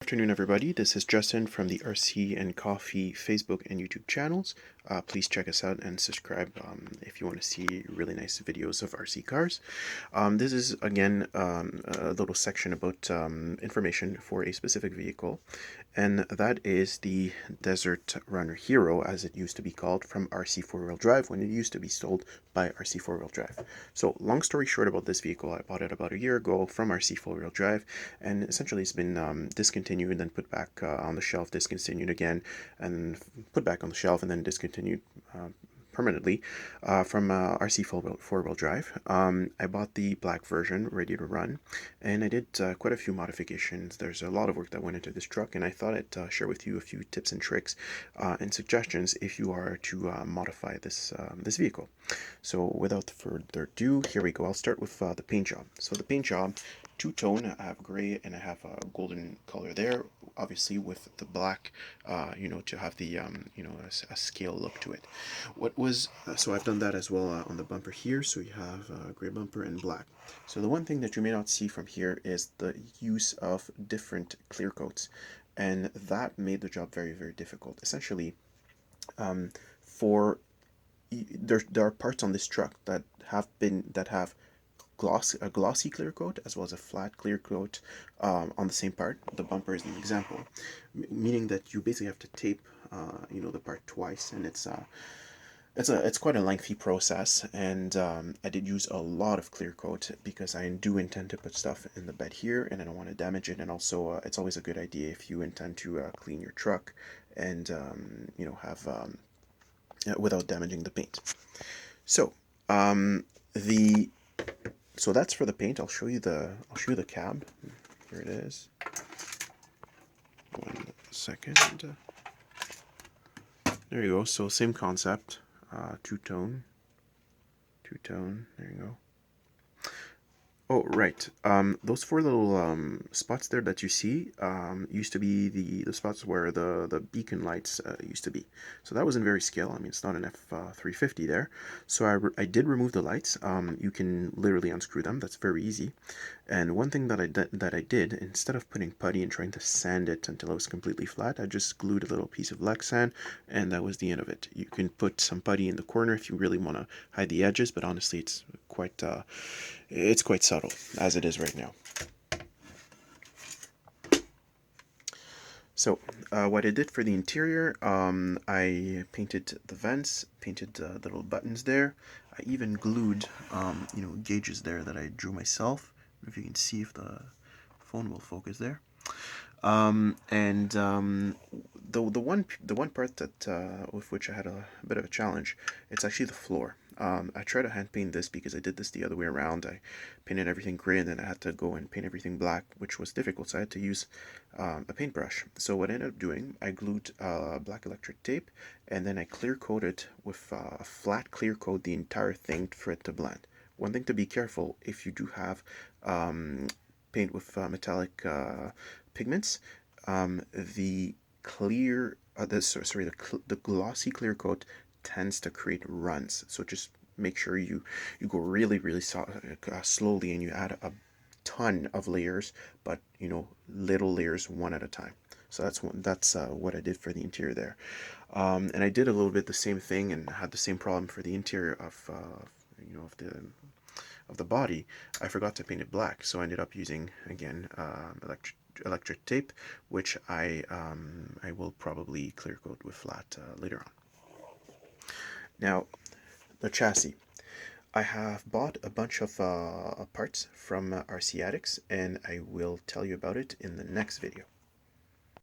Good afternoon, everybody. This is Justin from the RC and Coffee Facebook and YouTube channels. Please check us out and subscribe if you want to see really nice videos of RC cars. This is, again, a little section about information for a specific vehicle, and that is the Desert Runner Hero, as it used to be called, from RC4WD Drive when it used to be sold by RC4WD Drive. So, long story short about this vehicle, I bought it about a year ago from RC4WD Drive, and essentially it's been discontinued and then put back on the shelf, discontinued again, and put back on the shelf, and then discontinued permanently from RC4WD Drive. I bought the black version ready to run, and I did quite a few modifications. There's a lot of work that went into this truck, and I thought I'd share with you a few tips and tricks and suggestions if you are to modify this vehicle. So without further ado, here we go. I'll start with the paint job. So the paint job, two-tone. I have gray and I have a golden color there, obviously with the black, to have the, a scale look to it. So I've done that as well on the bumper here. So you have gray bumper and black. So the one thing that you may not see from here is the use of different clear coats. And that made the job very, very difficult. Essentially, there are parts on this truck that have a glossy clear coat as well as a flat clear coat on the same part. The bumper is an example, meaning that you basically have to tape the part twice, and it's quite a lengthy process. And I did use a lot of clear coat because I do intend to put stuff in the bed here, and I don't want to damage it. And also, it's always a good idea if you intend to clean your truck and have without damaging the paint. So so that's for the paint. I'll show you the cab. Here it is. 1 second. There you go. So same concept. Two-tone. There you go. Oh, right. Those four little spots there that you see used to be the spots where the beacon lights used to be. So that wasn't very scale. I mean, it's not an F350 there. So I did remove the lights. You can literally unscrew them. That's very easy. And one thing that I did, instead of putting putty and trying to sand it until it was completely flat, I just glued a little piece of Lexan, and that was the end of it. You can put some putty in the corner if you really want to hide the edges, but honestly, it's quite subtle as it is right now. So what I did for the interior, I painted the vents, painted the little buttons there. I even glued, gauges there that I drew myself. I don't know if you can see if the phone will focus there. The one part that with which I had a bit of a challenge, it's actually the floor. I tried to hand paint this because I did this the other way around. I painted everything gray and then I had to go and paint everything black, which was difficult. So I had to use a paintbrush. So what I ended up doing, I glued black electric tape, and then I clear coated with a flat clear coat the entire thing for it to blend. One thing to be careful if you do have paint with metallic pigments, the clear, the glossy clear coat tends to create runs. So just make sure you go really, really slowly, and you add a ton of layers, but little layers one at a time. So that's what I did for the interior there, and I did a little bit the same thing and had the same problem for the interior of the body. I forgot to paint it black, so I ended up using again electric tape, which I will probably clear coat with flat later on. Now, the chassis. I have bought a bunch of parts from RC Addicts, and I will tell you about it in the next video.